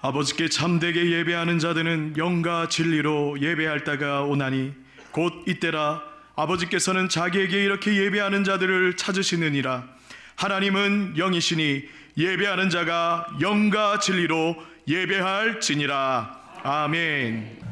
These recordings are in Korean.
아버지께 참되게 예배하는 자들은 영과 진리로 예배할 때가 오나니 곧 이때라. 아버지께서는 자기에게 이렇게 예배하는 자들을 찾으시느니라. 하나님은 영이시니 예배하는 자가 영과 진리로 예배할지니라. 아멘.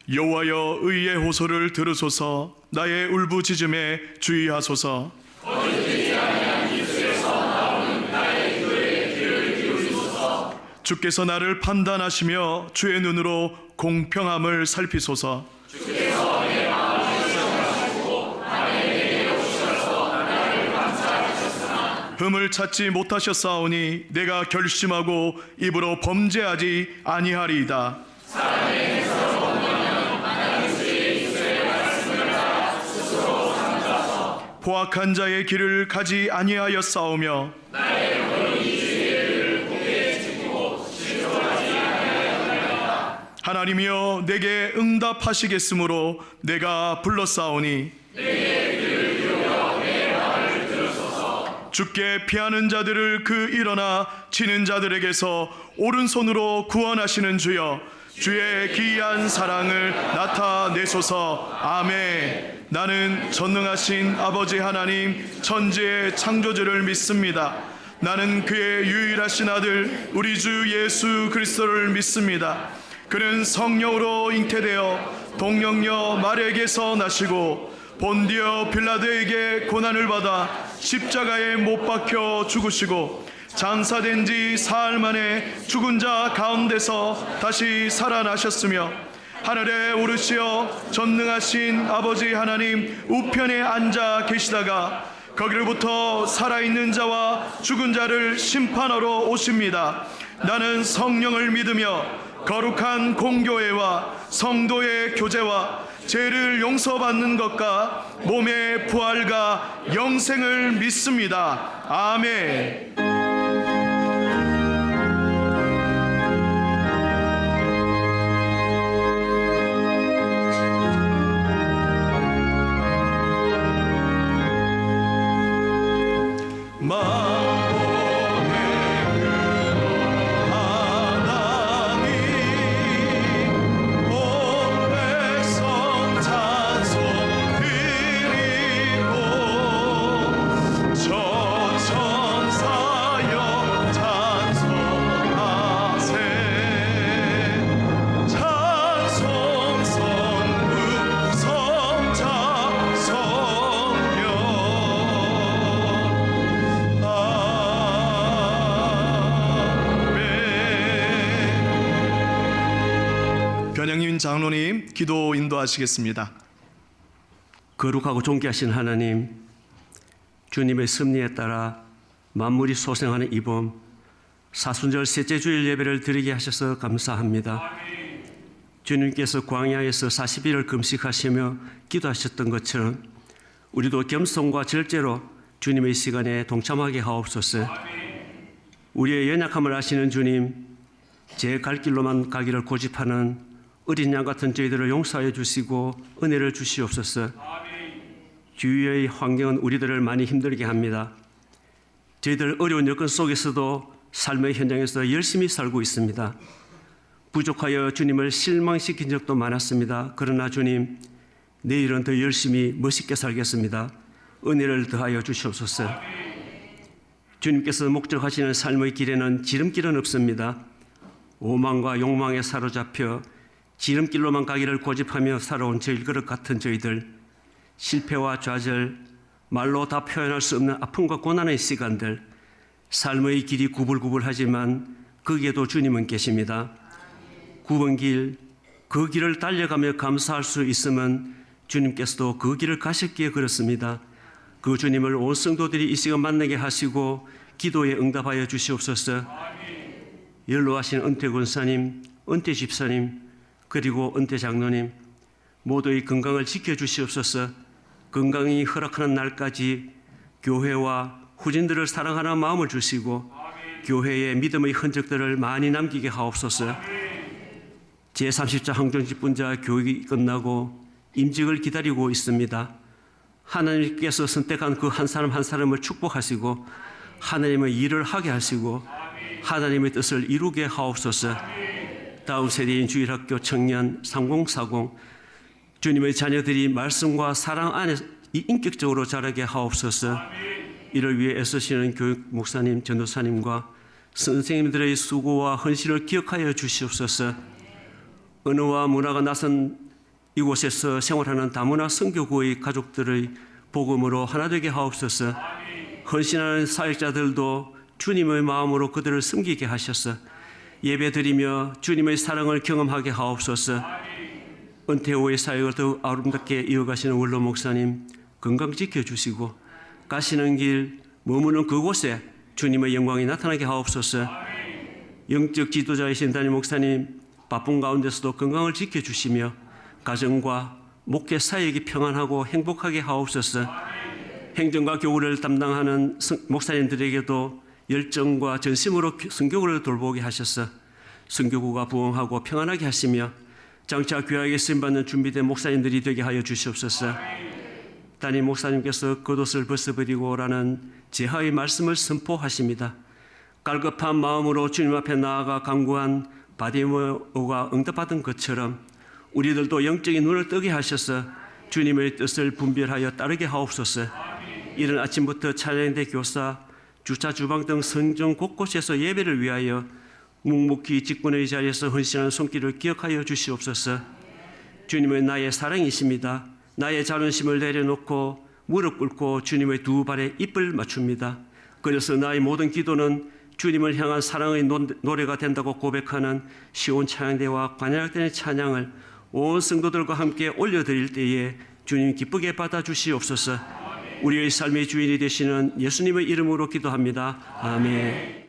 여호와여, 의의 호소를 들으소서. 나의 울부짖음에 주의하소서. 주께서 나를 판단하시며 주의 눈으로 공평함을 살피소서. 흠을 찾지 못하셨사오니 내가 결심하고 입으로 범죄하지 아니하리이다. 포악한 자의 길을 가지 아니하였사오며 하나님이여, 내게 응답하시겠으므로 내가 불렀사오니 주께 피하는 자들을 그 일어나 치는 자들에게서 오른손으로 구원하시는 주여, 주의 기이한 사랑을 나타내소서. 아멘. 나는 전능하신 아버지 하나님 천지의 창조주를 믿습니다. 나는 그의 유일하신 아들 우리 주 예수 그리스도를 믿습니다. 그는 성령으로 잉태되어 동정녀 마리아에게서 나시고 본디오 빌라도에게 고난을 받아 십자가에 못 박혀 죽으시고 장사된 지 사흘 만에 죽은 자 가운데서 다시 살아나셨으며 하늘에 오르시어 전능하신 아버지 하나님 우편에 앉아 계시다가 거기로부터 살아있는 자와 죽은 자를 심판하러 오십니다. 나는 성령을 믿으며 거룩한 공교회와 성도의 교제와 죄를 용서받는 것과 몸의 부활과 영생을 믿습니다. 아멘. 천사 박성인 장로님 기도 인도하시겠습니다. 거룩하고 존귀하신 하나님, 주님의 섭리에 따라 만물이 소생하는 이 봄 사순절 셋째 주일 예배를 드리게 하셔서 감사합니다. 주님께서 광야에서 40일을 금식하시며 기도하셨던 것처럼 우리도 겸손과 절제로 주님의 시간에 동참하게 하옵소서. 우리의 연약함을 아시는 주님, 제 갈 길로만 가기를 고집하는 어린 양 같은 저희들을 용서하여 주시고 은혜를 주시옵소서. 주위의 환경은 우리들을 많이 힘들게 합니다. 저희들 어려운 여건 속에서도 삶의 현장에서 열심히 살고 있습니다. 부족하여 주님을 실망시킨 적도 많았습니다. 그러나 주님, 내일은 더 열심히 멋있게 살겠습니다. 은혜를 더하여 주시옵소서. 주님께서 목적하시는 삶의 길에는 지름길은 없습니다. 오만과 욕망에 사로잡혀 지름길로만 가기를 고집하며 살아온 저희 그릇 같은 저희들, 실패와 좌절, 말로 다 표현할 수 없는 아픔과 고난의 시간들, 삶의 길이 구불구불하지만 거기에도 주님은 계십니다. 굽은 길, 그 길을 달려가며 감사할 수 있으면 주님께서도 그 길을 가셨기에 그렇습니다. 그 주님을 온 성도들이 이 시간 만나게 하시고 기도에 응답하여 주시옵소서. 연로하신 은퇴 권사님, 은퇴 집사님, 그리고 은퇴 장로님 모두의 건강을 지켜주시옵소서. 건강이 허락하는 날까지 교회와 후진들을 사랑하는 마음을 주시고 교회의 믿음의 흔적들을 많이 남기게 하옵소서. 제30차 항정직분자 교육이 끝나고 임직을 기다리고 있습니다. 하나님께서 선택한 그 한 사람 한 사람을 축복하시고 하나님의 일을 하게 하시고 하나님의 뜻을 이루게 하옵소서. 다음 세대인 주일학교 청년 3040 주님의 자녀들이 말씀과 사랑 안에 인격적으로 자라게 하옵소서. 이를 위해 애쓰시는 교육 목사님, 전도사님과 선생님들의 수고와 헌신을 기억하여 주시옵소서. 언어와 문화가 낯선 이곳에서 생활하는 다문화 선교구의 가족들의 복음으로 하나 되게 하옵소서. 헌신하는 사역자들도 주님의 마음으로 그들을 섬기게 하셔서 예배드리며 주님의 사랑을 경험하게 하옵소서. 은퇴 후의 사역을 더욱 아름답게 이어가시는 원로 목사님 건강 지켜주시고 가시는 길 머무는 그곳에 주님의 영광이 나타나게 하옵소서. 영적 지도자이신 담임 목사님 바쁜 가운데서도 건강을 지켜주시며 가정과 목회 사역이 평안하고 행복하게 하옵소서. 행정과 교우를 담당하는 목사님들에게도 열정과 전심으로 선교구를 돌보게 하셔서 선교구가 부흥하고 평안하게 하시며 장차 귀하게 쓰임받는 준비된 목사님들이 되게 하여 주시옵소서. 담임 목사님께서 겉옷을 벗어버리고 오라는 제하의 말씀을 선포하십니다. 갈급한 마음으로 주님 앞에 나아가 간구한 바디모가 응답받은 것처럼 우리들도 영적인 눈을 뜨게 하셔서 주님의 뜻을 분별하여 따르게 하옵소서. 이른 아침부터 찬양대 교사, 주차 주방 등 성전 곳곳에서 예배를 위하여 묵묵히 직분의 자리에서 헌신하는 손길을 기억하여 주시옵소서. 주님은 나의 사랑이십니다. 나의 자존심을 내려놓고 무릎 꿇고 주님의 두 발에 입을 맞춥니다. 그래서 나의 모든 기도는 주님을 향한 사랑의 노래가 된다고 고백하는 시온 찬양대와 관현악단의 찬양을 온 성도들과 함께 올려드릴 때에 주님 기쁘게 받아주시옵소서. 우리의 삶의 주인이 되시는 예수님의 이름으로 기도합니다. 아멘.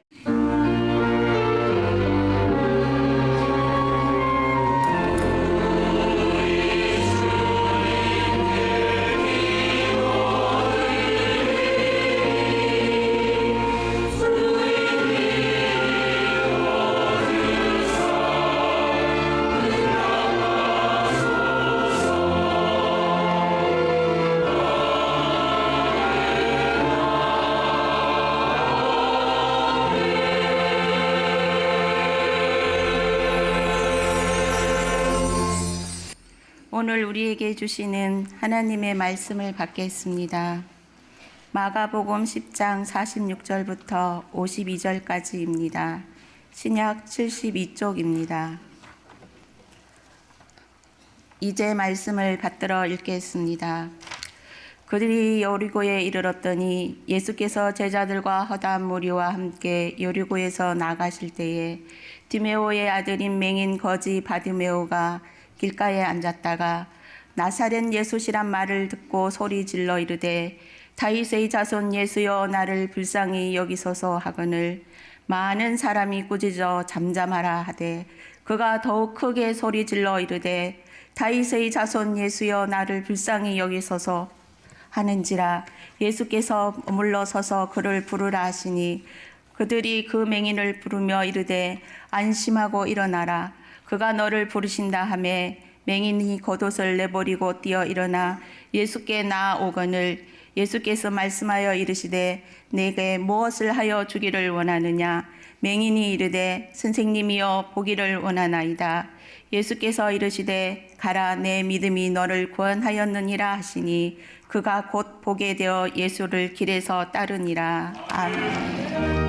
오늘 우리에게 주시는 하나님의 말씀을 받겠습니다. 마가복음 10장 46절부터 52절까지입니다. 신약 72쪽입니다. 이제 말씀을 받들어 읽겠습니다. 그들이 여리고에 이르렀더니 예수께서 제자들과 허다한 무리와 함께 여리고에서 나가실 때에 디메오의 아들인 맹인 거지 바디메오가 길가에 앉았다가 나사렛 예수시란 말을 듣고 소리질러 이르되 다윗의 자손 예수여 나를 불쌍히 여기소서 하거늘 많은 사람이 꾸짖어 잠잠하라 하되 그가 더욱 크게 소리질러 이르되 다윗의 자손 예수여 나를 불쌍히 여기소서 하는지라 예수께서 물러서서 그를 부르라 하시니 그들이 그 맹인을 부르며 이르되 안심하고 일어나라 그가 너를 부르신다 하매 맹인이 겉옷을 내버리고 뛰어 일어나 예수께 나아오거늘 예수께서 말씀하여 이르시되 내게 무엇을 하여 주기를 원하느냐 맹인이 이르되 선생님이여 보기를 원하나이다 예수께서 이르시되 가라 내 믿음이 너를 구원하였느니라 하시니 그가 곧 보게 되어 예수를 길에서 따르니라. 아멘.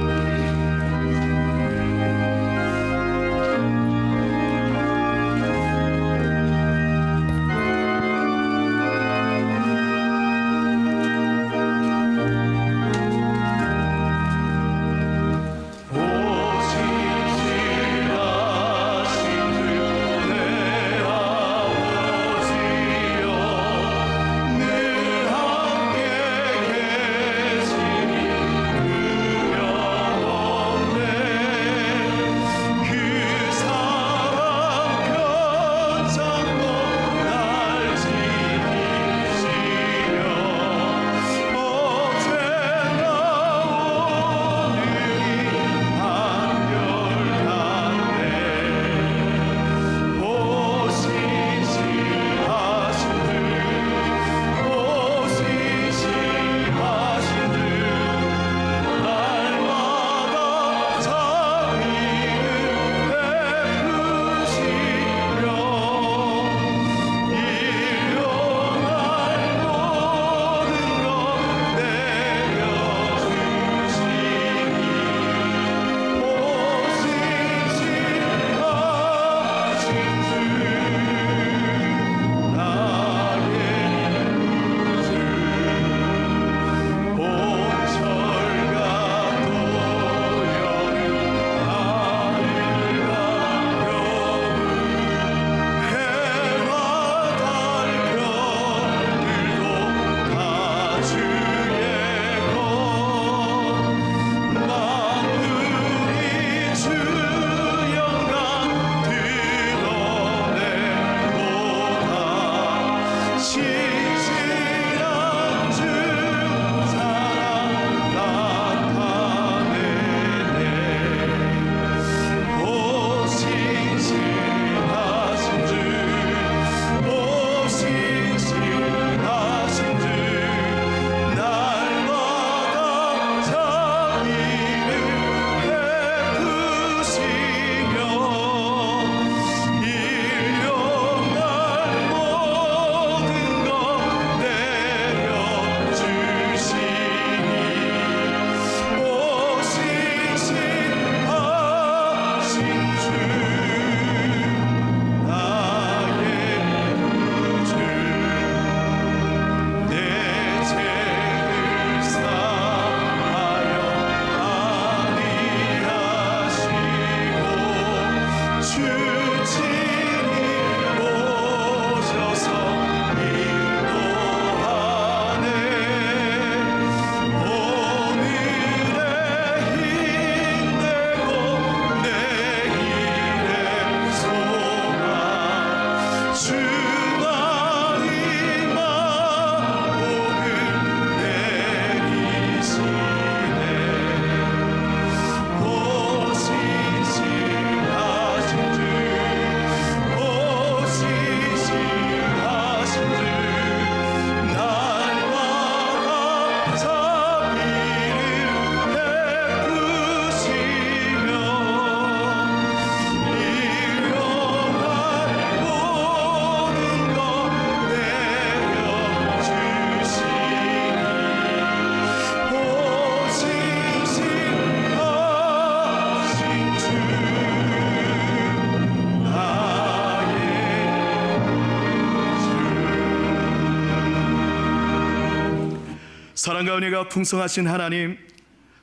사랑과 은혜가 풍성하신 하나님,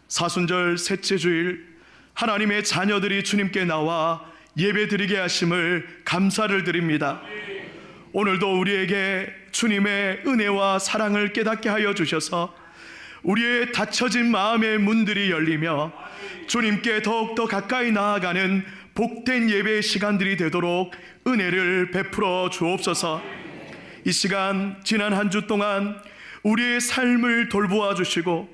사순절 셋째 주일 하나님의 자녀들이 주님께 나와 예배드리게 하심을 감사를 드립니다. 오늘도 우리에게 주님의 은혜와 사랑을 깨닫게 하여 주셔서 우리의 닫혀진 마음의 문들이 열리며 주님께 더욱더 가까이 나아가는 복된 예배의 시간들이 되도록 은혜를 베풀어 주옵소서. 이 시간 지난 한 주 동안 우리의 삶을 돌보아 주시고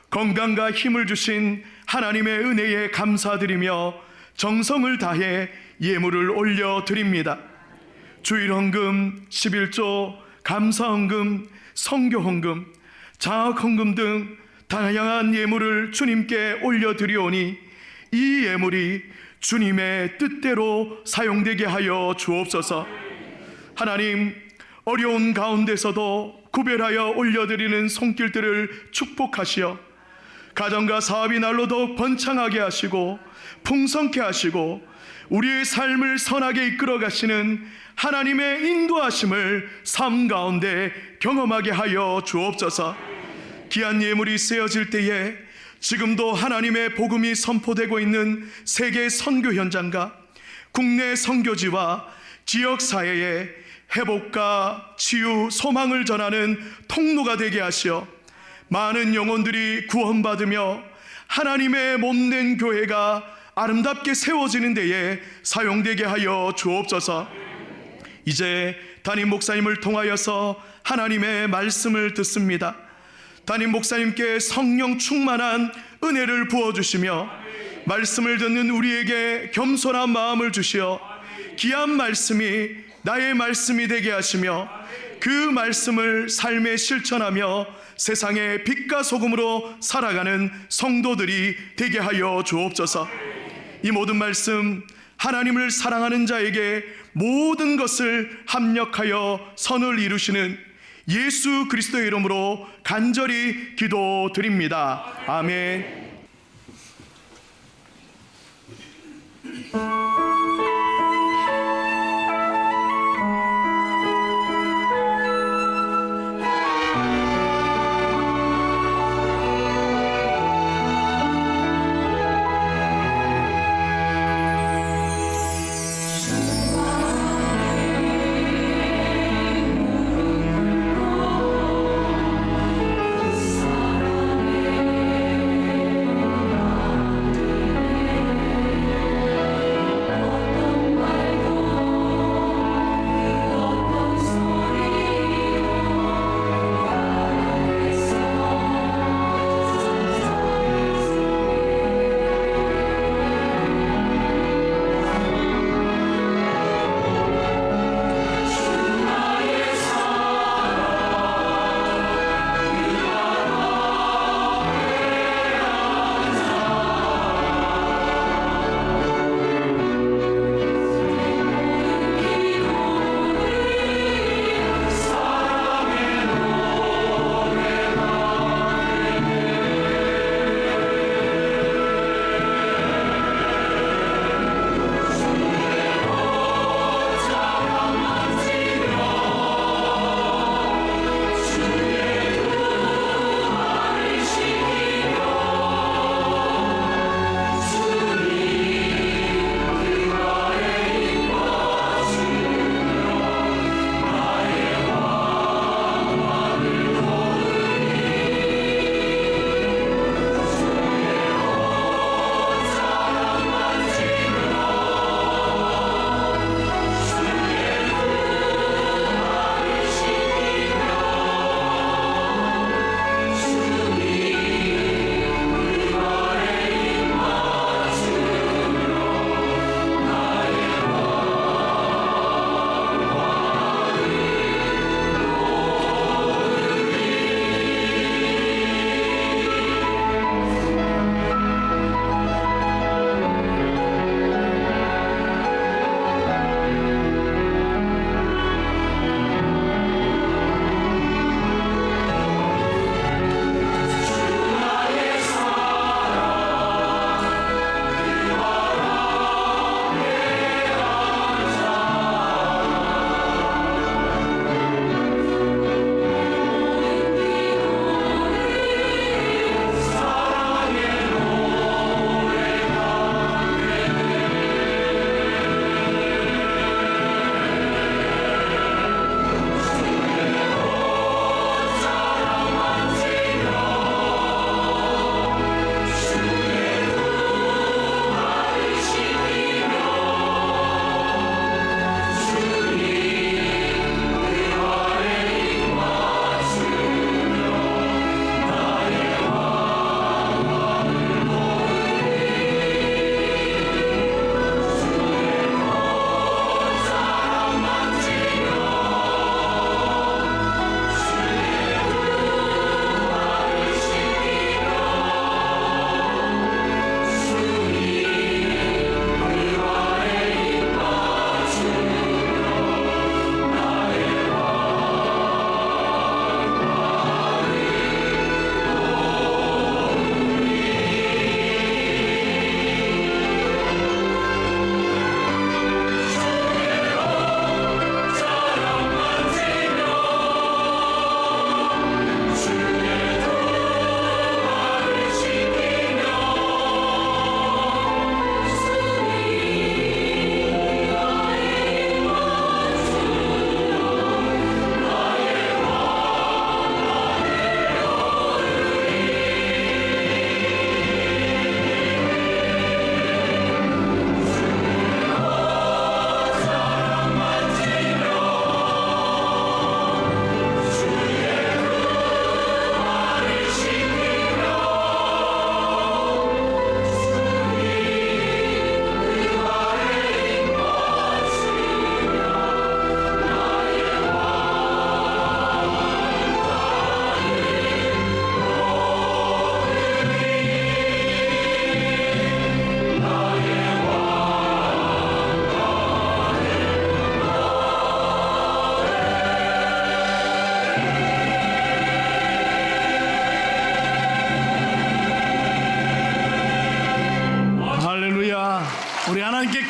건강과 힘을 주신 하나님의 은혜에 감사드리며 정성을 다해 예물을 올려드립니다. 주일헌금, 11조, 감사헌금, 성교헌금, 장학헌금 등 다양한 예물을 주님께 올려드리오니 이 예물이 주님의 뜻대로 사용되게 하여 주옵소서. 하나님, 어려운 가운데서도 구별하여 올려드리는 손길들을 축복하시어 가정과 사업이 날로 더욱 번창하게 하시고 풍성케 하시고 우리의 삶을 선하게 이끌어 가시는 하나님의 인도하심을 삶 가운데 경험하게 하여 주옵소서. 귀한 예물이 쓰여질 때에 지금도 하나님의 복음이 선포되고 있는 세계 선교 현장과 국내 선교지와 지역 사회에 회복과 치유, 소망을 전하는 통로가 되게 하시어 많은 영혼들이 구원받으며 하나님의 몸된 교회가 아름답게 세워지는 데에 사용되게 하여 주옵소서. 이제 담임 목사님을 통하여서 하나님의 말씀을 듣습니다. 담임 목사님께 성령 충만한 은혜를 부어주시며 말씀을 듣는 우리에게 겸손한 마음을 주시어 귀한 말씀이 나의 말씀이 되게 하시며 그 말씀을 삶에 실천하며 세상의 빛과 소금으로 살아가는 성도들이 되게 하여 주옵소서. 이 모든 말씀 하나님을 사랑하는 자에게 모든 것을 합력하여 선을 이루시는 예수 그리스도의 이름으로 간절히 기도드립니다. 아멘.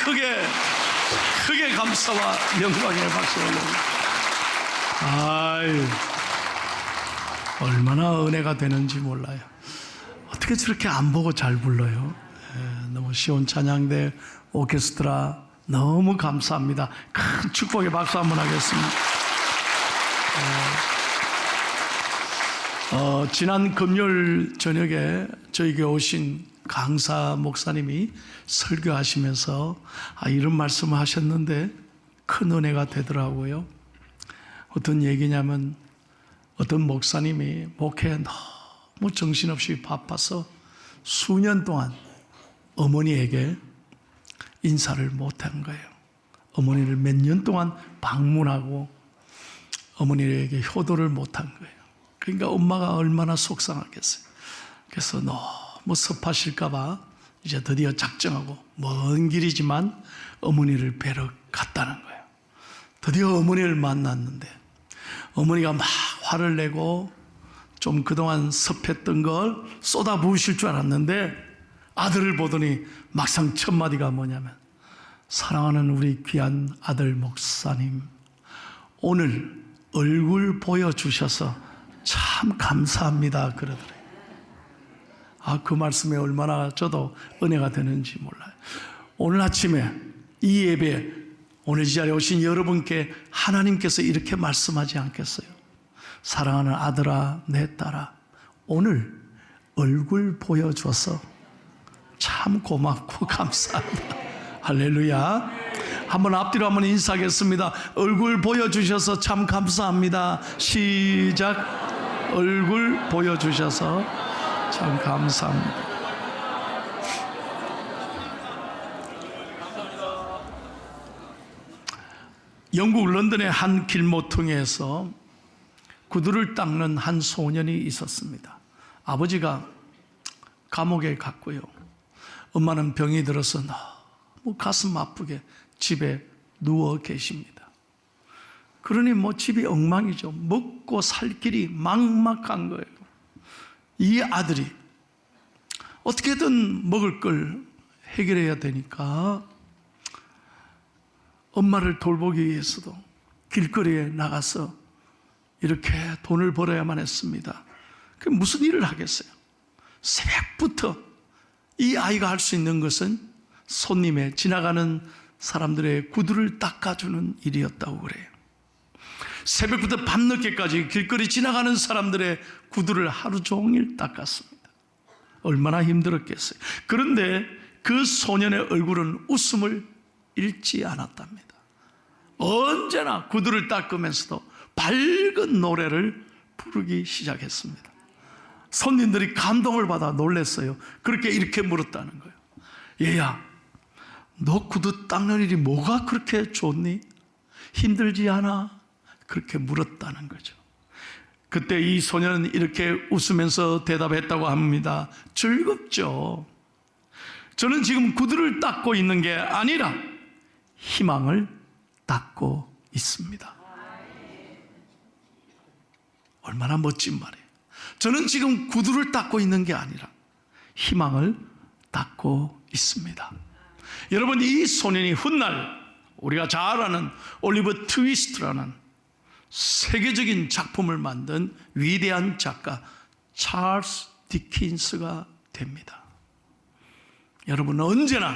크게 감사와 영광의 박수 올립니다. 아유, 얼마나 은혜가 되는지 몰라요. 어떻게 저렇게 안 보고 잘 불러요? 너무 시온 찬양대 오케스트라 너무 감사합니다. 큰 축복의 박수 한번 하겠습니다. 지난 금요일 저녁에 저에게 오신 강사 목사님이 설교하시면서 이런 말씀을 하셨는데 큰 은혜가 되더라고요. 어떤 얘기냐면 어떤 목사님이 목회에 너무 정신없이 바빠서 수년 동안 어머니에게 인사를 못한 거예요. 어머니를 몇 년 동안 방문하고 어머니에게 효도를 못한 거예요. 그러니까 엄마가 얼마나 속상하겠어요. 그래서 너무 섭하실까 봐 이제 드디어 작정하고 먼 길이지만 어머니를 뵈러 갔다는 거예요. 드디어 어머니를 만났는데 어머니가 막 화를 내고 좀 그동안 섭했던 걸 쏟아부으실 줄 알았는데 아들을 보더니 막상 첫 마디가 뭐냐면 사랑하는 우리 귀한 아들 목사님, 오늘 얼굴 보여주셔서 참 감사합니다 그러더래요. 그 말씀에 얼마나 저도 은혜가 되는지 몰라요. 오늘 아침에 이 예배, 오늘 이 자리에 오신 여러분께 하나님께서 이렇게 말씀하지 않겠어요? 사랑하는 아들아, 내 딸아, 오늘 얼굴 보여줘서 참 고맙고 감사하다. 할렐루야. 한번 앞뒤로 한번 인사하겠습니다. 얼굴 보여주셔서 참 감사합니다. 시작. 얼굴 보여주셔서 참 감사합니다. 영국 런던의 한 길모퉁이에서 구두를 닦는 한 소년이 있었습니다. 아버지가 감옥에 갔고요. 엄마는 병이 들어서 너무 가슴 아프게 집에 누워 계십니다. 그러니 집이 엉망이죠. 먹고 살 길이 막막한 거예요. 이 아들이 어떻게든 먹을 걸 해결해야 되니까 엄마를 돌보기 위해서도 길거리에 나가서 이렇게 돈을 벌어야만 했습니다. 그 무슨 일을 하겠어요? 새벽부터 이 아이가 할 수 있는 것은 손님의 지나가는 사람들의 구두를 닦아주는 일이었다고 그래요. 새벽부터 밤늦게까지 길거리 지나가는 사람들의 구두를 하루 종일 닦았습니다. 얼마나 힘들었겠어요. 그런데 그 소년의 얼굴은 웃음을 잃지 않았답니다. 언제나 구두를 닦으면서도 밝은 노래를 부르기 시작했습니다. 손님들이 감동을 받아 놀랐어요. 그렇게 이렇게 물었다는 거예요. 얘야, 너 구두 닦는 일이 뭐가 그렇게 좋니? 힘들지 않아? 그렇게 물었다는 거죠. 그때 이 소년은 이렇게 웃으면서 대답했다고 합니다. 즐겁죠. 저는 지금 구두를 닦고 있는 게 아니라 희망을 닦고 있습니다. 얼마나 멋진 말이에요. 저는 지금 구두를 닦고 있는 게 아니라 희망을 닦고 있습니다. 여러분, 이 소년이 훗날 우리가 잘 아는 올리버 트위스트라는 세계적인 작품을 만든 위대한 작가 찰스 디킨스가 됩니다. 여러분, 언제나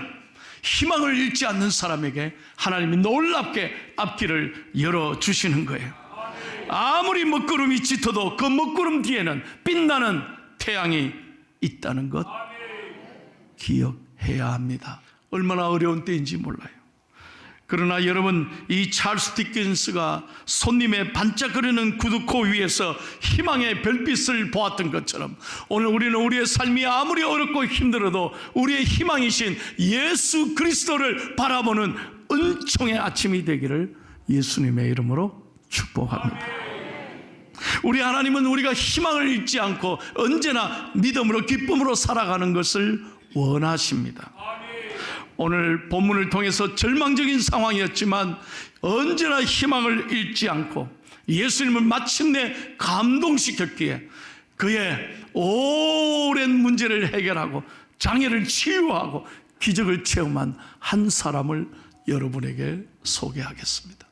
희망을 잃지 않는 사람에게 하나님이 놀랍게 앞길을 열어주시는 거예요. 아무리 먹구름이 짙어도 그 먹구름 뒤에는 빛나는 태양이 있다는 것 기억해야 합니다. 얼마나 어려운 때인지 몰라요. 그러나 여러분, 이 찰스 디킨스가 손님의 반짝거리는 구두코 위에서 희망의 별빛을 보았던 것처럼 오늘 우리는 우리의 삶이 아무리 어렵고 힘들어도 우리의 희망이신 예수 그리스도를 바라보는 은총의 아침이 되기를 예수님의 이름으로 축복합니다. 우리 하나님은 우리가 희망을 잃지 않고 언제나 믿음으로 기쁨으로 살아가는 것을 원하십니다. 오늘 본문을 통해서 절망적인 상황이었지만 언제나 희망을 잃지 않고 예수님을 마침내 감동시켰기에 그의 오랜 문제를 해결하고 장애를 치유하고 기적을 체험한 한 사람을 여러분에게 소개하겠습니다.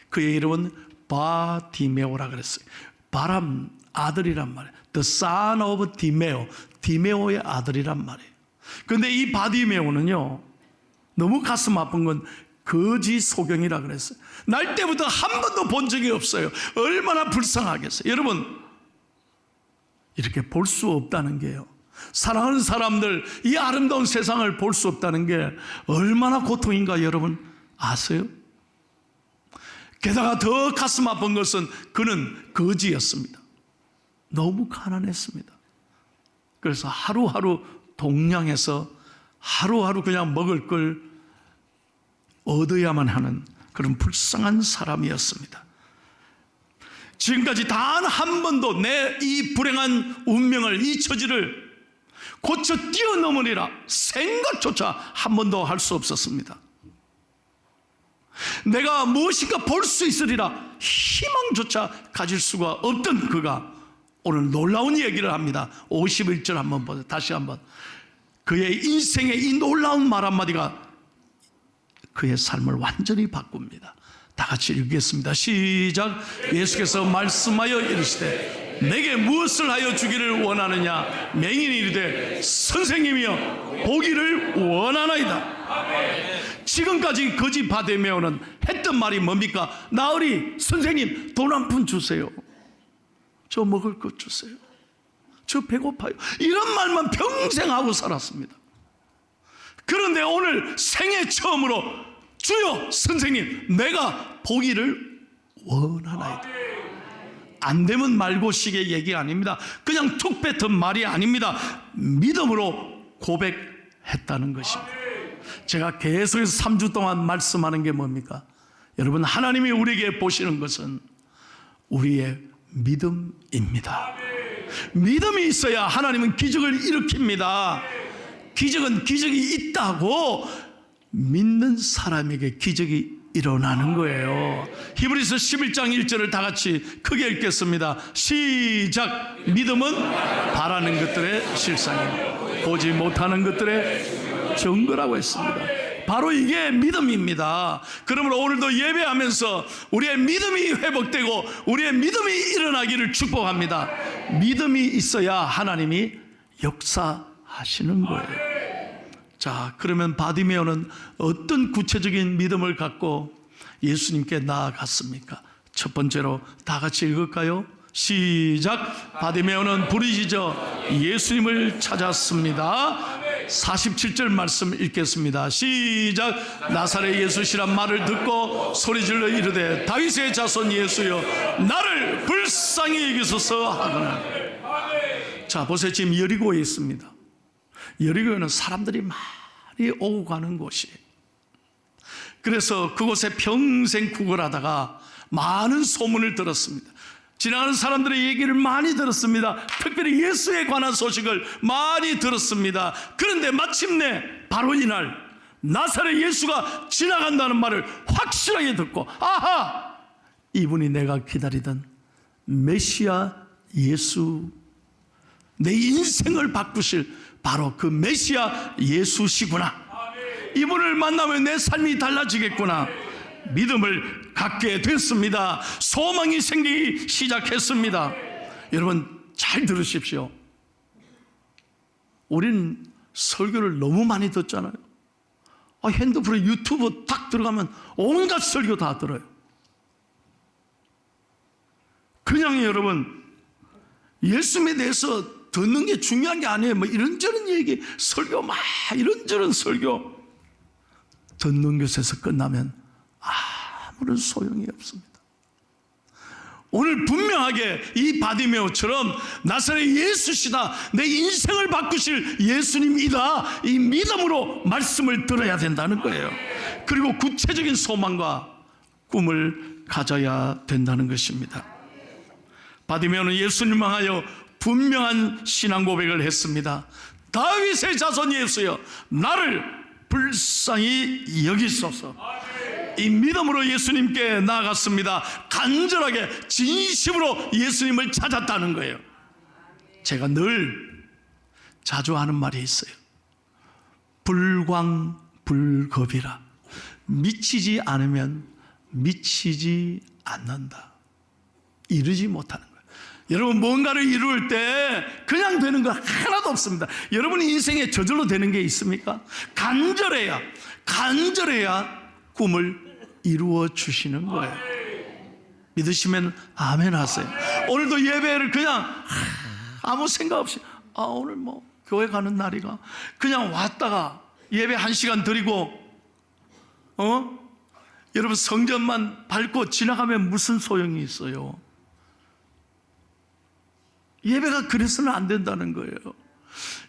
그의 이름은 바디메오라 그랬어요. 바람 아들이란 말이에요. The son of 디메오, 디메오의 아들이란 말이에요. 그런데 이 바디메오는요, 너무 가슴 아픈 건 거지 소경이라 그랬어요. 날 때부터 한 번도 본 적이 없어요. 얼마나 불쌍하겠어요. 여러분, 이렇게 볼 수 없다는 게요, 사랑하는 사람들, 이 아름다운 세상을 볼 수 없다는 게 얼마나 고통인가 여러분 아세요? 게다가 더 가슴 아픈 것은 그는 거지였습니다. 너무 가난했습니다. 그래서 하루하루 동냥해서 하루하루 그냥 먹을 걸 얻어야만 하는 그런 불쌍한 사람이었습니다. 지금까지 단 한 번도 내 이 불행한 운명을, 이 처지를 고쳐 뛰어넘으리라 생각조차 한 번도 할 수 없었습니다. 내가 무엇인가 볼 수 있으리라 희망조차 가질 수가 없던 그가 오늘 놀라운 얘기를 합니다. 51절 한번 보세요. 다시 한번. 그의 인생의 이 놀라운 말 한마디가 그의 삶을 완전히 바꿉니다. 다 같이 읽겠습니다. 시작. 예수께서 말씀하여 이르시되 내게 무엇을 하여 주기를 원하느냐? 맹인이 이르되 선생님이여 보기를 원하나이다. 지금까지 거지 바디메오는 했던 말이 뭡니까? 나으리 선생님 돈 한 푼 주세요. 저 먹을 것 주세요. 저 배고파요. 이런 말만 평생 하고 살았습니다. 그런데 오늘 생애 처음으로 주여 선생님 내가 보기를 원하나이다. 안 되면 말고식의 얘기 아닙니다. 그냥 툭 뱉은 말이 아닙니다. 믿음으로 고백했다는 것입니다. 제가 계속해서 3주 동안 말씀하는 게 뭡니까? 여러분, 하나님이 우리에게 보시는 것은 우리의 믿음입니다. 믿음이 있어야 하나님은 기적을 일으킵니다. 기적은 기적이 있다고 믿는 사람에게 기적이 일어나는 거예요. 히브리서 11장 1절을 다 같이 크게 읽겠습니다. 시작. 믿음은 바라는 것들의 실상이요 보지 못하는 것들의 증거라고 했습니다. 바로 이게 믿음입니다. 그러므로 오늘도 예배하면서 우리의 믿음이 회복되고 우리의 믿음이 일어나기를 축복합니다. 믿음이 있어야 하나님이 역사하시는 거예요. 자, 그러면 바디메오는 어떤 구체적인 믿음을 갖고 예수님께 나아갔습니까? 첫 번째로 다 같이 읽을까요? 시작. 바디메오는 부르짖어 예수님을 찾았습니다. 47절 말씀 읽겠습니다. 시작. 나사렛 예수시란 말을 듣고 소리질러 이르되 다윗의 자손 예수여 나를 불쌍히 여기소서 하거나. 자, 보세요. 지금 여리고에 있습니다. 여리고에는 사람들이 많이 오고 가는 곳이에요. 그래서 그곳에 평생 구걸하다가 많은 소문을 들었습니다. 지나가는 사람들의 얘기를 많이 들었습니다. 특별히 예수에 관한 소식을 많이 들었습니다. 그런데 마침내 바로 이날 나사렛 예수가 지나간다는 말을 확실하게 듣고, 아하! 이분이 내가 기다리던 메시아 예수, 내 인생을 바꾸실 바로 그 메시아 예수시구나. 이분을 만나면 내 삶이 달라지겠구나. 믿음을 갖게 됐습니다. 소망이 생기기 시작했습니다. 여러분 잘 들으십시오. 우리는 설교를 너무 많이 듣잖아요. 핸드폰에 유튜브 딱 들어가면 온갖 설교 다 들어요. 그냥 여러분 예수님에 대해서 듣는 게 중요한 게 아니에요. 뭐 이런저런 얘기, 설교 막 이런저런 설교 듣는 것에서 끝나면 아무런 소용이 없습니다. 오늘 분명하게 이 바디메오처럼 나사렛 예수시다, 내 인생을 바꾸실 예수님이다, 이 믿음으로 말씀을 들어야 된다는 거예요. 그리고 구체적인 소망과 꿈을 가져야 된다는 것입니다. 바디메오는 예수님을 향하여 분명한 신앙 고백을 했습니다. 다윗의 자손 예수여 나를 불쌍히 여기소서. 이 믿음으로 예수님께 나아갔습니다. 간절하게 진심으로 예수님을 찾았다는 거예요. 제가 늘 자주 하는 말이 있어요. 불광불급이라. 미치지 않으면 미치지 않는다. 이루지 못하는 거예요. 여러분, 뭔가를 이룰 때 그냥 되는 거 하나도 없습니다. 여러분 인생에 저절로 되는 게 있습니까? 간절해야 꿈을 이루어 주시는 거예요. 믿으시면 아멘 하세요. 오늘도 예배를 그냥 아무 생각 없이 오늘 뭐 교회 가는 날이가 그냥 왔다가 예배 1시간 드리고 여러분 성전만 밟고 지나가면 무슨 소용이 있어요? 예배가 그래서는 안 된다는 거예요.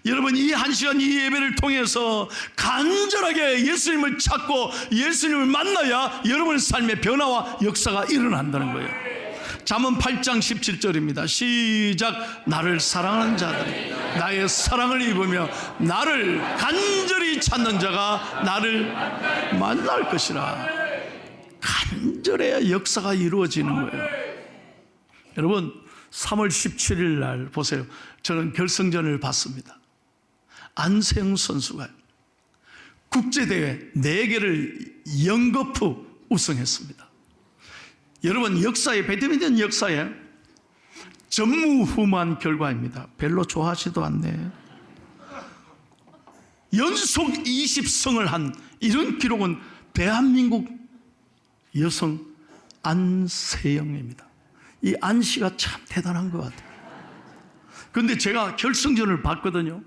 여러분, 이 1시간 이 예배를 통해서 간절하게 예수님을 찾고 예수님을 만나야 여러분의 삶의 변화와 역사가 일어난다는 거예요. 잠언 8장 17절입니다. 시작. 나를 사랑하는 자들이 나의 사랑을 입으며 나를 간절히 찾는 자가 나를 만날 것이라. 간절해야 역사가 이루어지는 거예요. 여러분, 3월 17일 날 보세요. 저는 결승전을 봤습니다. 안세영 선수가 국제대회 4개를 연거푸 우승했습니다. 여러분, 역사에, 배드민턴 역사에 전무후무한 결과입니다. 별로 좋아하지도 않네. 연속 20승을 한 이런 기록은 대한민국 여성 안세영입니다. 이 안씨가 참 대단한 것 같아요. 그런데 제가 결승전을 봤거든요.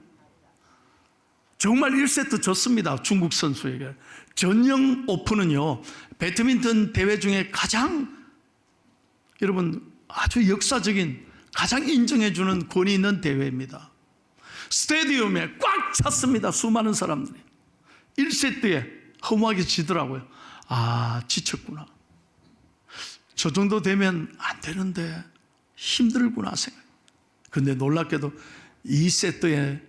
정말 1세트 졌습니다. 중국 선수에게. 전영 오픈은요, 배드민턴 대회 중에 가장 여러분 아주 역사적인, 가장 인정해주는 권위 있는 대회입니다. 스테디움에 꽉 찼습니다. 수많은 사람들이. 1세트에 허무하게 지더라고요. 지쳤구나. 저 정도 되면 안 되는데 힘들구나 생각. 근데 놀랍게도 2세트에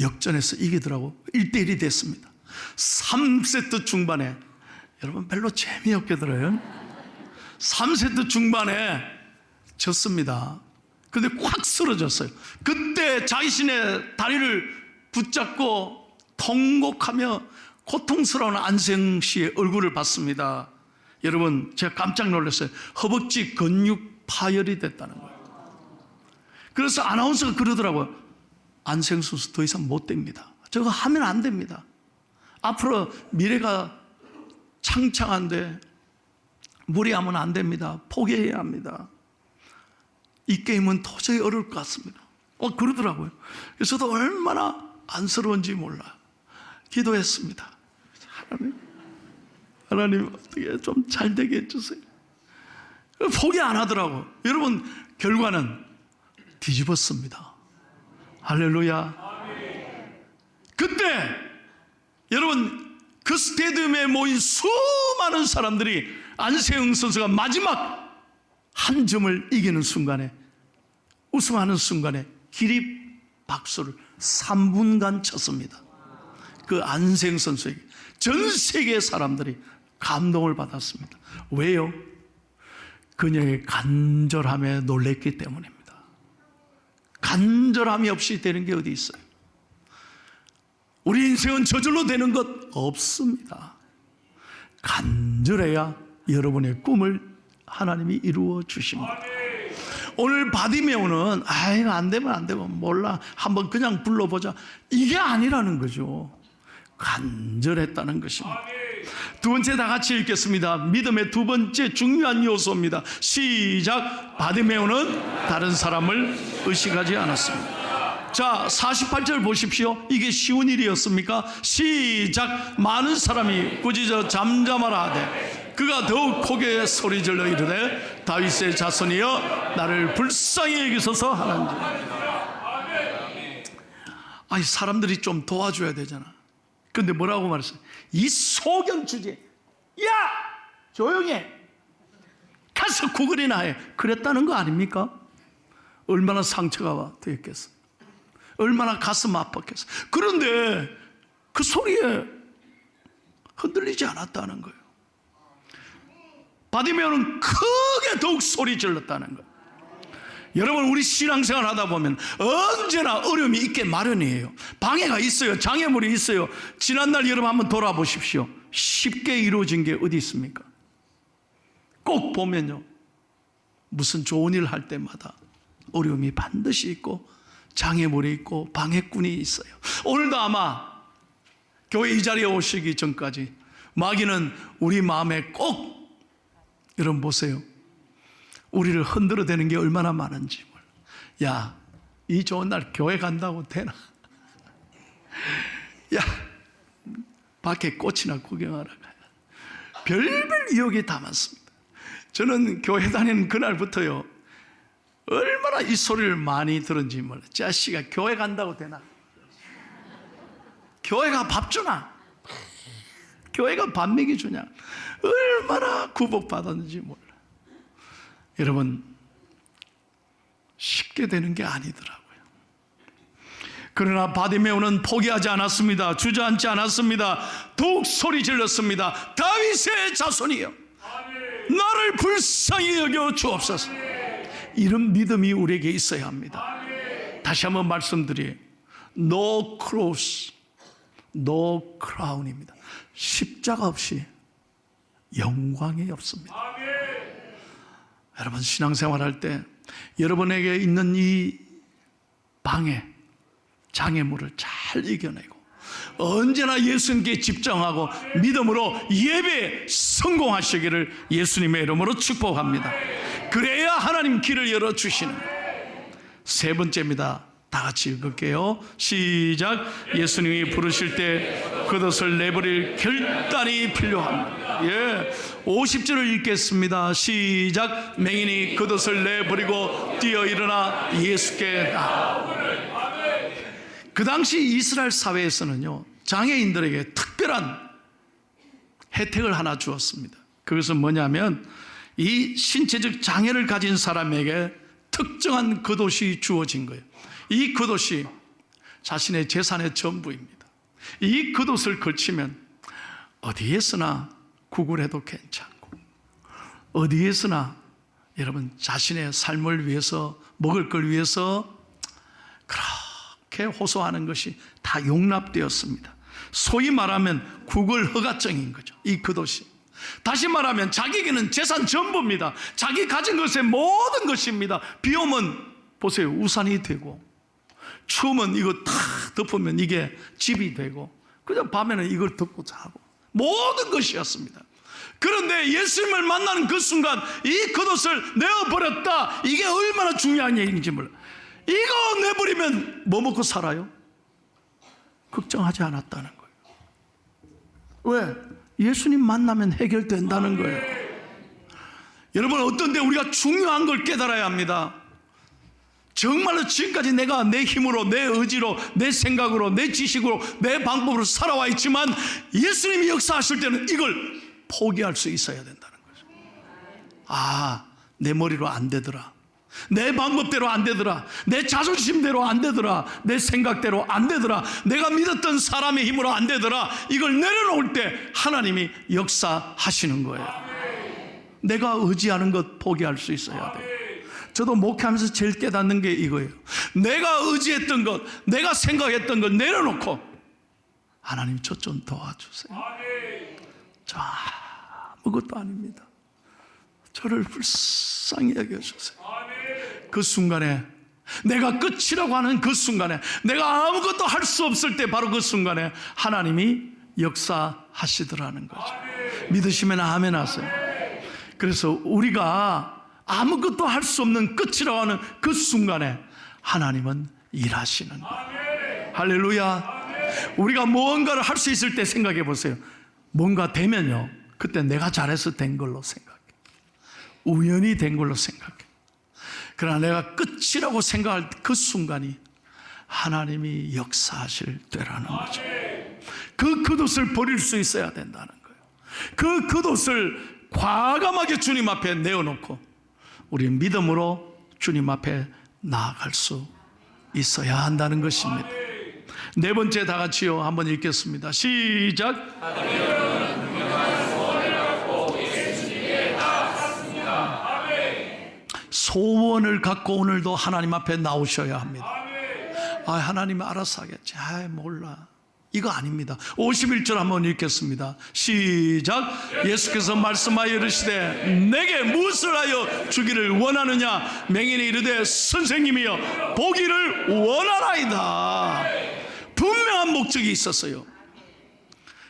역전해서 이기더라고. 1대1이 됐습니다. 3세트 중반에, 여러분 별로 재미없게 들어요. 3세트 중반에 졌습니다. 근데 확 쓰러졌어요. 그때 자신의 다리를 붙잡고 통곡하며 고통스러운 안세영 씨의 얼굴을 봤습니다. 여러분, 제가 깜짝 놀랐어요. 허벅지 근육 파열이 됐다는 거예요. 그래서 아나운서가 그러더라고요. 안세영 선수 더 이상 못 됩니다. 저거 하면 안 됩니다. 앞으로 미래가 창창한데 무리하면 안 됩니다. 포기해야 합니다. 이 게임은 도저히 어려울 것 같습니다. 그러더라고요. 그래서 저도 얼마나 안쓰러운지 몰라. 기도했습니다. 하나님 어떻게 좀 잘 되게 해주세요. 포기 안 하더라고. 여러분, 결과는 뒤집었습니다. 할렐루야. 그때 여러분, 그 스테디움에 모인 수많은 사람들이 안세영 선수가 마지막 한 점을 이기는 순간에, 우승하는 순간에 기립 박수를 3분간 쳤습니다. 그 안세영 선수에게 전 세계 사람들이 감동을 받았습니다. 왜요? 그녀의 간절함에 놀랬기 때문입니다. 간절함이 없이 되는 게 어디 있어요? 우리 인생은 저절로 되는 것 없습니다. 간절해야 여러분의 꿈을 하나님이 이루어 주십니다. 오늘 바디메오는 이거 안 되면 몰라, 한번 그냥 불러보자, 이게 아니라는 거죠. 간절했다는 것입니다. 두 번째, 다 같이 읽겠습니다. 믿음의 두 번째 중요한 요소입니다. 시작. 바디메오는 다른 사람을 의식하지 않았습니다. 자, 48절 보십시오. 이게 쉬운 일이었습니까? 시작. 많은 사람이 꾸짖어 잠잠하라 하되 그가 더욱 크게 소리질러 이르되 다윗의 자손이여 나를 불쌍히 여기소서 하는지. 사람들이 좀 도와줘야 되잖아. 근데 뭐라고 말했어요? 이 소경 주제, 야 조용해, 가서 구걸이나 해. 그랬다는 거 아닙니까? 얼마나 상처가 되었겠어. 얼마나 가슴 아팠겠어. 그런데 그 소리에 흔들리지 않았다는 거예요. 바디메오는 크게 더욱 소리 질렀다는 거예요. 여러분, 우리 신앙생활 하다 보면 언제나 어려움이 있게 마련이에요. 방해가 있어요. 장애물이 있어요. 지난날 여러분 한번 돌아보십시오. 쉽게 이루어진 게 어디 있습니까? 꼭 보면요, 무슨 좋은 일 할 때마다 어려움이 반드시 있고 장애물이 있고 방해꾼이 있어요. 오늘도 아마 교회 이 자리에 오시기 전까지 마귀는 우리 마음에 꼭, 여러분 보세요, 우리를 흔들어대는 게 얼마나 많은지 몰라. 야, 이 좋은 날 교회 간다고 되나? 야, 밖에 꽃이나 구경하러 가야. 별별 유혹이 다 많습니다. 저는 교회 다니는 그날부터요, 얼마나 이 소리를 많이 들은지 몰라. 자식아, 교회 간다고 되나? 교회가 밥 주나? 교회가 밥 먹이 주냐? 얼마나 구복받았는지 몰라. 여러분, 쉽게 되는 게 아니더라고요. 그러나 바디메오는 포기하지 않았습니다. 주저앉지 않았습니다. 더욱 소리 질렀습니다. 다윗의 자손이여, 나를 불쌍히 여겨 주옵소서. 이런 믿음이 우리에게 있어야 합니다. 다시 한번 말씀드려요. No cross, no crown입니다. 십자가 없이 영광이 없습니다. 여러분, 신앙생활할 때 여러분에게 있는 이 방해, 장애물을 잘 이겨내고 언제나 예수님께 집중하고 믿음으로 예배에 성공하시기를 예수님의 이름으로 축복합니다. 그래야 하나님 길을 열어주시는 거예요. 세 번째입니다. 다 같이 읽을게요. 시작. 예수님이 부르실 때 겉옷을 내버릴 결단이 필요합니다. 50절을 읽겠습니다. 시작. 맹인이 겉옷을 내버리고 뛰어 일어나 예수께 나아오고. 그 당시 이스라엘 사회에서는요, 장애인들에게 특별한 혜택을 하나 주었습니다. 그것은 뭐냐면 이 신체적 장애를 가진 사람에게 특정한 겉옷이 주어진 거예요. 이 겉옷이 자신의 재산의 전부입니다. 이 겉옷을 걸치면 어디에서나 구걸해도 괜찮고, 어디에서나 여러분 자신의 삶을 위해서, 먹을 걸 위해서 그렇게 호소하는 것이 다 용납되었습니다. 소위 말하면 구걸 허가증인 거죠, 이 겉옷이. 다시 말하면 자기에게는 재산 전부입니다. 자기 가진 것의 모든 것입니다. 비 오면 보세요, 우산이 되고, 추우면 이거 탁 덮으면 이게 집이 되고, 그냥 밤에는 이걸 덮고 자고, 모든 것이었습니다. 그런데 예수님을 만나는 그 순간 이 겉옷을 내어버렸다. 이게 얼마나 중요한 얘기인지 몰라. 이거 내버리면 뭐 먹고 살아요? 걱정하지 않았다는 거예요. 왜? 예수님 만나면 해결된다는 거예요. 여러분, 어떤 때 우리가 중요한 걸 깨달아야 합니다. 정말로 지금까지 내가 내 힘으로, 내 의지로, 내 생각으로, 내 지식으로, 내 방법으로 살아와 있지만 예수님이 역사하실 때는 이걸 포기할 수 있어야 된다는 거죠. 아, 내 머리로 안 되더라, 내 방법대로 안 되더라, 내 자존심대로 안 되더라, 내 생각대로 안 되더라, 내가 믿었던 사람의 힘으로 안 되더라. 이걸 내려놓을 때 하나님이 역사하시는 거예요. 내가 의지하는 것 포기할 수 있어야 돼요. 저도 목회하면서 제일 깨닫는 게 이거예요. 내가 의지했던 것, 내가 생각했던 것 내려놓고, 하나님 저 좀 도와주세요. 저 아무것도 아닙니다. 저를 불쌍히 여겨주세요. 그 순간에, 내가 끝이라고 하는 그 순간에, 내가 아무것도 할 수 없을 때, 바로 그 순간에 하나님이 역사하시더라는 거죠. 믿으시면 아멘 하세요. 그래서 우리가 아무것도 할 수 없는 끝이라고 하는 그 순간에 하나님은 일하시는 거예요. 할렐루야. 우리가 무언가를 할 수 있을 때 생각해 보세요. 뭔가 되면요, 그때 내가 잘해서 된 걸로 생각해, 우연히 된 걸로 생각해. 그러나 내가 끝이라고 생각할 그 순간이 하나님이 역사하실 때라는 거죠. 그 겉옷을 버릴 수 있어야 된다는 거예요. 그 겉옷을 과감하게 주님 앞에 내어놓고 우리 믿음으로 주님 앞에 나아갈 수 있어야 한다는 것입니다. 네 번째, 다 같이요, 한번 읽겠습니다. 시작. 소원을 갖고 오늘도 하나님 앞에 나오셔야 합니다. 하나님 알아서 하겠지. 몰라. 이거 아닙니다. 51절 한번 읽겠습니다. 시작. 예수께서 말씀하여 이르시되 내게 무엇을 하여 주기를 원하느냐. 맹인이 이르되 선생님이여 보기를 원하나이다. 분명한 목적이 있었어요.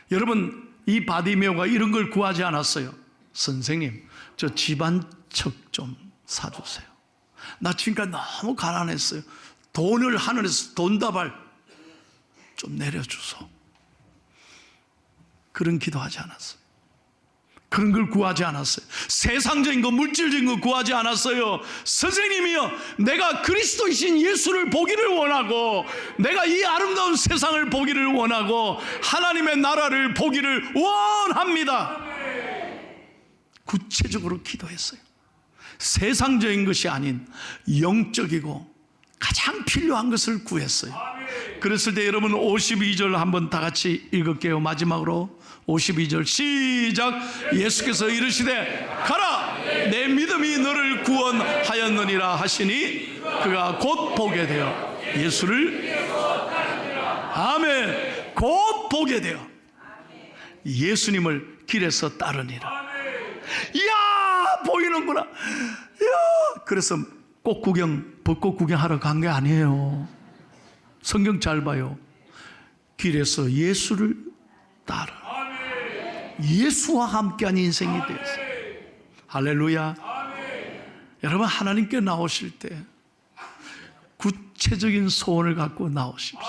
여러분, 이 바디메오가 이런 걸 구하지 않았어요. 선생님, 저 집안척 좀 사주세요. 나 지금까지 너무 가난했어요. 돈을 하늘에서 돈다발 좀 내려주소. 그런 기도하지 않았어요. 그런 걸 구하지 않았어요. 세상적인 거, 물질적인 거 구하지 않았어요. 선생님이여, 내가 그리스도이신 예수를 보기를 원하고, 내가 이 아름다운 세상을 보기를 원하고, 하나님의 나라를 보기를 원합니다. 구체적으로 기도했어요. 세상적인 것이 아닌 영적이고 가장 필요한 것을 구했어요. 그랬을 때 여러분 52절 한번 다 같이 읽을게요. 마지막으로 52절 시작. 예수께서 이르시되 가라, 내 믿음이 너를 구원하였느니라 하시니 그가 곧 보게 되어 예수를, 아멘, 곧 보게 되어 예수님을 길에서 따르니라. 이야, 보이는구나. 이야, 그래서 꽃 구경, 벚꽃 구경하러 간 게 아니에요. 성경 잘 봐요. 길에서 예수를 따라 예수와 함께한 인생이 되었어요. 할렐루야. 여러분, 하나님께 나오실 때 구체적인 소원을 갖고 나오십시오.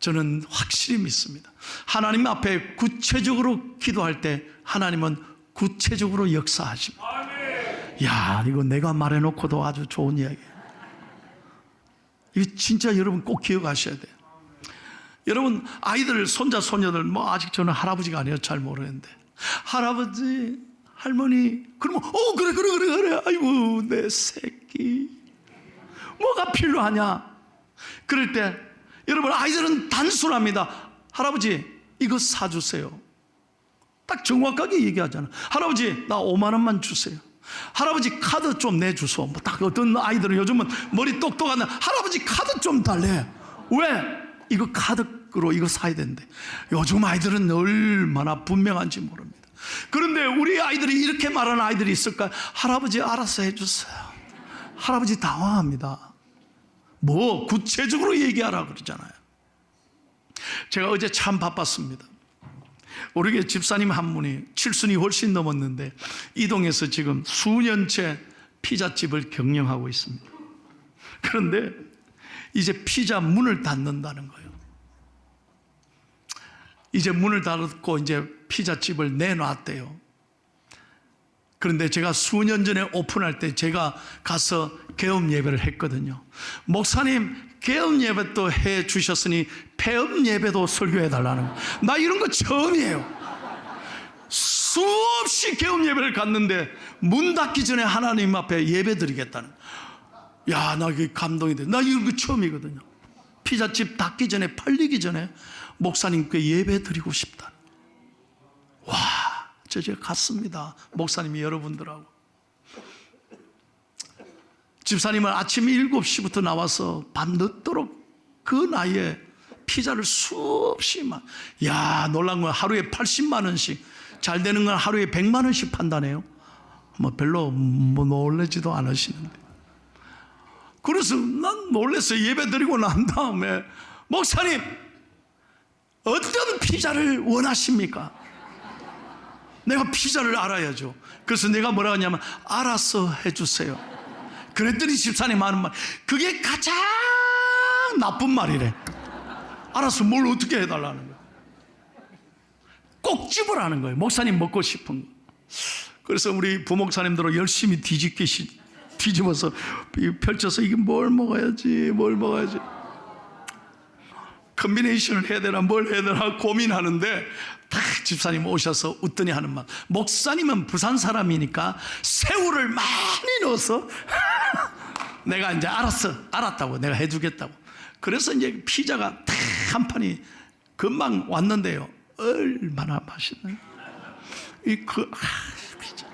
저는 확실히 믿습니다. 하나님 앞에 구체적으로 기도할 때 하나님은 구체적으로 역사하십니다. 야, 이거 내가 말해놓고도 아주 좋은 이야기예요. 이거 진짜 여러분 꼭 기억하셔야 돼요. 여러분, 아이들, 손자, 손녀들, 아직 저는 할아버지가 아니어서 잘 모르는데, 할아버지, 할머니, 그러면, 그래. 아이고, 내 새끼. 뭐가 필요하냐? 그럴 때, 여러분, 아이들은 단순합니다. 할아버지, 이거 사주세요. 딱 정확하게 얘기하잖아. 할아버지, 나 5만 원만 주세요. 할아버지, 카드 좀 내주소. 딱 어떤 아이들은 요즘은 머리 똑똑한 할아버지 카드 좀 달래. 왜? 이거 카드로 이거 사야 되는데. 요즘 아이들은 얼마나 분명한지 모릅니다. 그런데 우리 아이들이 이렇게 말하는 아이들이 있을까? 할아버지 알아서 해주세요. 할아버지 당황합니다. 뭐 구체적으로 얘기하라 그러잖아요. 제가 어제 참 바빴습니다. 우리 집사님 한 분이 칠순이 훨씬 넘었는데 이동해서 지금 수년째 피자집을 경영하고 있습니다. 그런데 이제 피자 문을 닫는다는 거예요. 이제 문을 닫고 이제 피자집을 내놨대요. 그런데 제가 수년 전에 오픈할 때 제가 가서 개업 예배를 했거든요. 목사님, 개업 예배도 해 주셨으니 폐업 예배도 설교해 달라는 거. 나 이런 거 처음이에요. 수없이 개업 예배를 갔는데 문 닫기 전에 하나님 앞에 예배 드리겠다는. 야, 나 이게 감동이 돼. 나 이런 거 처음이거든요. 피자집 닫기 전에, 팔리기 전에 목사님께 예배 드리고 싶다. 와, 제가 갔습니다. 목사님이 여러분들하고. 집사님은 아침 7시부터 나와서 밤 늦도록 그 나이에 피자를 수없이 놀란 건 하루에 80만 원씩, 잘 되는 건 하루에 100만 원씩 판다네요. 별로 놀라지도 않으시는데. 그래서 난 놀랐어요. 예배 드리고 난 다음에, 목사님, 어떤 피자를 원하십니까? 내가 피자를 알아야죠. 그래서 내가 뭐라고 하냐면, 알아서 해주세요. 그랬더니 집사님 하는 말, 그게 가장 나쁜 말이래. 알아서 뭘 어떻게 해달라는 거야. 꼭 집으라는 거예요. 목사님 먹고 싶은 거. 그래서 우리 부목사님들은 열심히 뒤집어서 펼쳐서 이게 뭘 먹어야지 컨비네이션을 해야 되나 뭘 해야 되나 고민하는데, 딱 집사님 오셔서 웃더니 하는 말, 목사님은 부산 사람이니까 새우를 많이 넣어서 내가 이제 알았다고, 내가 해주겠다고. 그래서 이제 피자가 딱 한 판이 금방 왔는데요. 얼마나 맛있나요? 피자.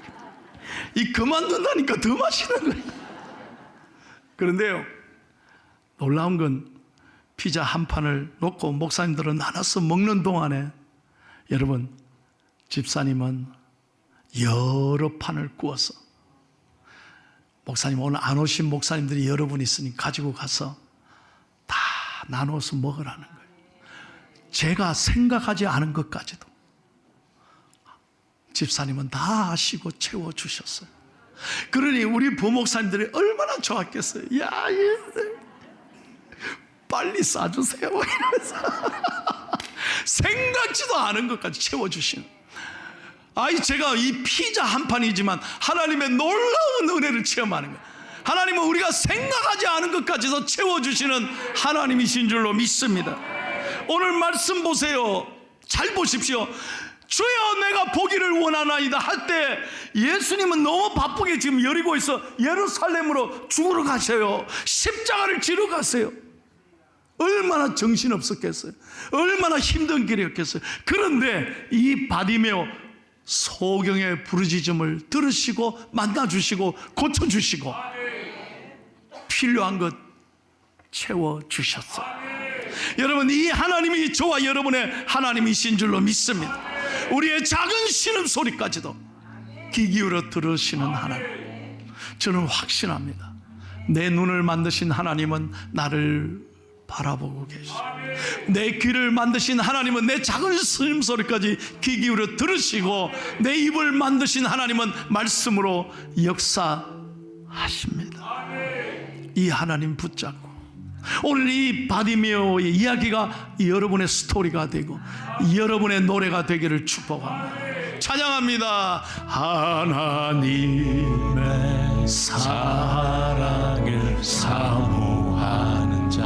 이 그만둔다니까 더 맛있는 거예요. 그런데요, 놀라운 건 피자 한 판을 놓고 목사님들은 나눠서 먹는 동안에 여러분, 집사님은 여러 판을 구워서, 목사님 오늘 안 오신 목사님들이 여러 분 있으니 가지고 가서 다 나눠서 먹으라는 거예요. 제가 생각하지 않은 것까지도 집사님은 다 아시고 채워주셨어요. 그러니 우리 부목사님들이 얼마나 좋았겠어요. 야, 빨리 싸주세요 이러면서 생각지도 않은 것까지 채워주시는. 아이, 제가 이 피자 한 판이지만 하나님의 놀라운 은혜를 체험하는 거예요. 하나님은 우리가 생각하지 않은 것까지도 채워주시는 하나님이신 줄로 믿습니다. 오늘 말씀 보세요. 잘 보십시오. 주여 내가 보기를 원하나이다 할 때 예수님은 너무 바쁘게 지금 여리고에서 예루살렘으로 죽으러 가셔요. 십자가를 지러 가세요. 얼마나 정신없었겠어요. 얼마나 힘든 길이었겠어요. 그런데 이 바디메오 소경의 부르짖음을 들으시고 만나주시고 고쳐주시고 필요한 것 채워주셨어요. 여러분, 이 하나님이 저와 여러분의 하나님이신 줄로 믿습니다. 우리의 작은 신음소리까지도 귀 기울여 들으시는 하나님, 저는 확신합니다. 내 눈을 만드신 하나님은 나를 바라보고 계시고, 내 귀를 만드신 하나님은 내 작은 신음소리까지 귀 기울여 들으시고, 내 입을 만드신 하나님은 말씀으로 역사하십니다. 이 하나님 붙잡고 오늘 이 바디메오의 이야기가 여러분의 스토리가 되고 여러분의 노래가 되기를 축복합니다. 찬양합니다. 하나님의 사랑을 사모하는 자,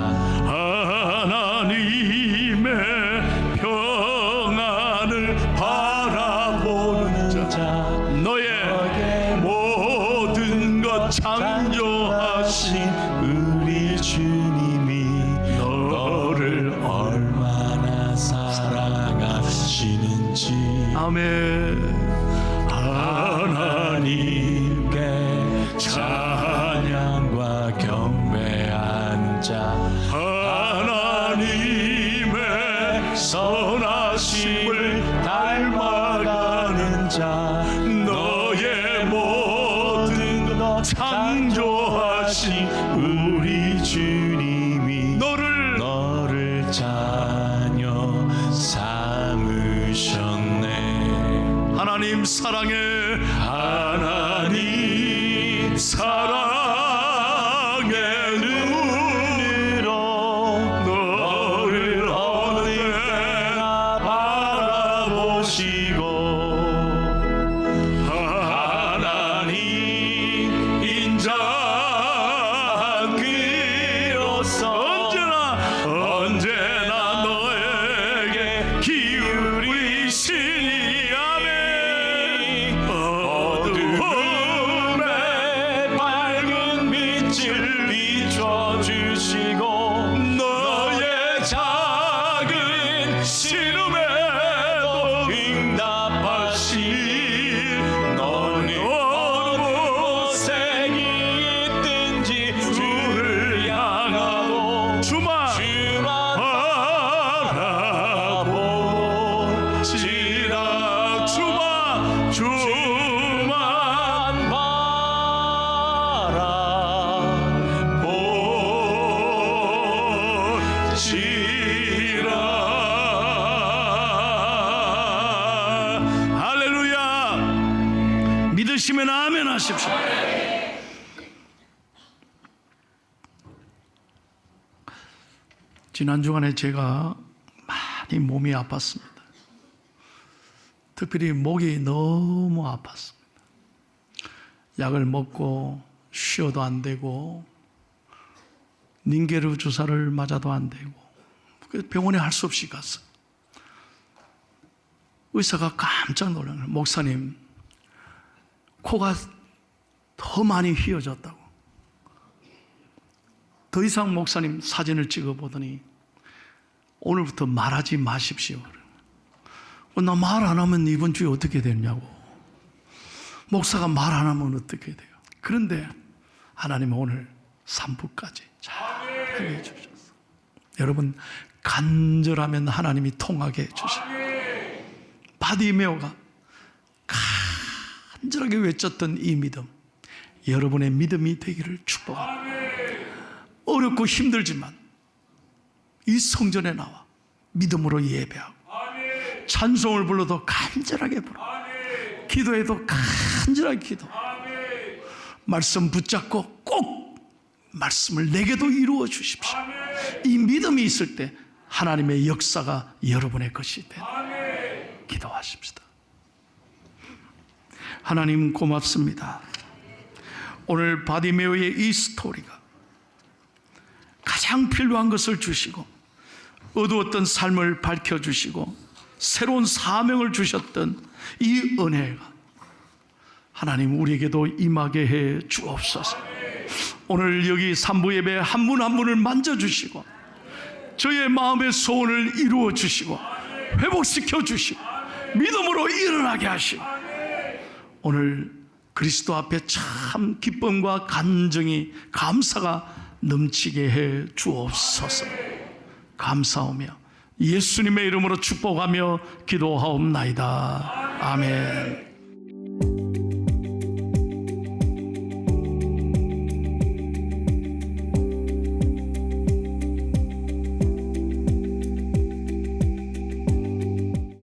하나님의 평안을 바라보는 자, 너의 모든 것 창조하신 우리 주님이 너를 얼마나 사랑하시는지. 아멘. 하나님께 찬양과 경배하는 자, 하나님의 선하심을 닮아가는 자, 너의 모든 것 창조하신 우리 주님이 너를 자녀 삼으셨네. 하나님 사랑해. 하나님 사랑의 눈으로 너를 어느 때나 바라보시고, 하나님 인자한 귀로서 언제나 너에게 기울이시니. 아멘. 어두움에 밝은 빛을 비춰주시고, 너의 작은 신음에도 응답하시. 너는 어느 곳에 있든지 주를 향하고 주만 바라보시라. 주만 바라보시라. 할렐루야. 믿으시면 아멘 하십시오. 지난 주간에 제가 많이 몸이 아팠습니다. 특별히 목이 너무 아팠습니다. 약을 먹고 쉬어도 안 되고 닌게르 주사를 맞아도 안 되고, 그래서 병원에 할 수 없이 갔어요. 의사가 깜짝 놀란 거예요. 목사님, 코가 더 많이 휘어졌다고. 더 이상 목사님 사진을 찍어보더니 오늘부터 말하지 마십시오. 나 말 안 하면 이번 주에 어떻게 되냐고. 목사가 말 안 하면 어떻게 돼요? 그런데 하나님은 오늘 3부까지 잘 하게 해주셨어. 여러분, 간절하면 하나님이 통하게 해주셔요. 바디메오가 간절하게 외쳤던 이 믿음, 여러분의 믿음이 되기를 축복합니다. 어렵고 힘들지만 이 성전에 나와 믿음으로 예배하고 찬송을 불러도 간절하게 불러, 기도해도 간절하게 기도, 말씀 붙잡고 꼭 말씀을 내게도 이루어 주십시오. 이 믿음이 있을 때 하나님의 역사가 여러분의 것이 되는, 기도하십시다. 하나님 고맙습니다. 오늘 바디메오의 이 스토리가 가장 필요한 것을 주시고 어두웠던 삶을 밝혀주시고 새로운 사명을 주셨던 이 은혜가 하나님 우리에게도 임하게 해 주옵소서. 오늘 여기 3부 예배 한 분 한 분을 만져주시고 저의 마음의 소원을 이루어 주시고 회복시켜 주시고 믿음으로 일어나게 하시고 오늘 그리스도 앞에 참 기쁨과 간증이, 감사가 넘치게 해 주옵소서. 감사하며 예수님의 이름으로 축복하며 기도하옵나이다. 아멘.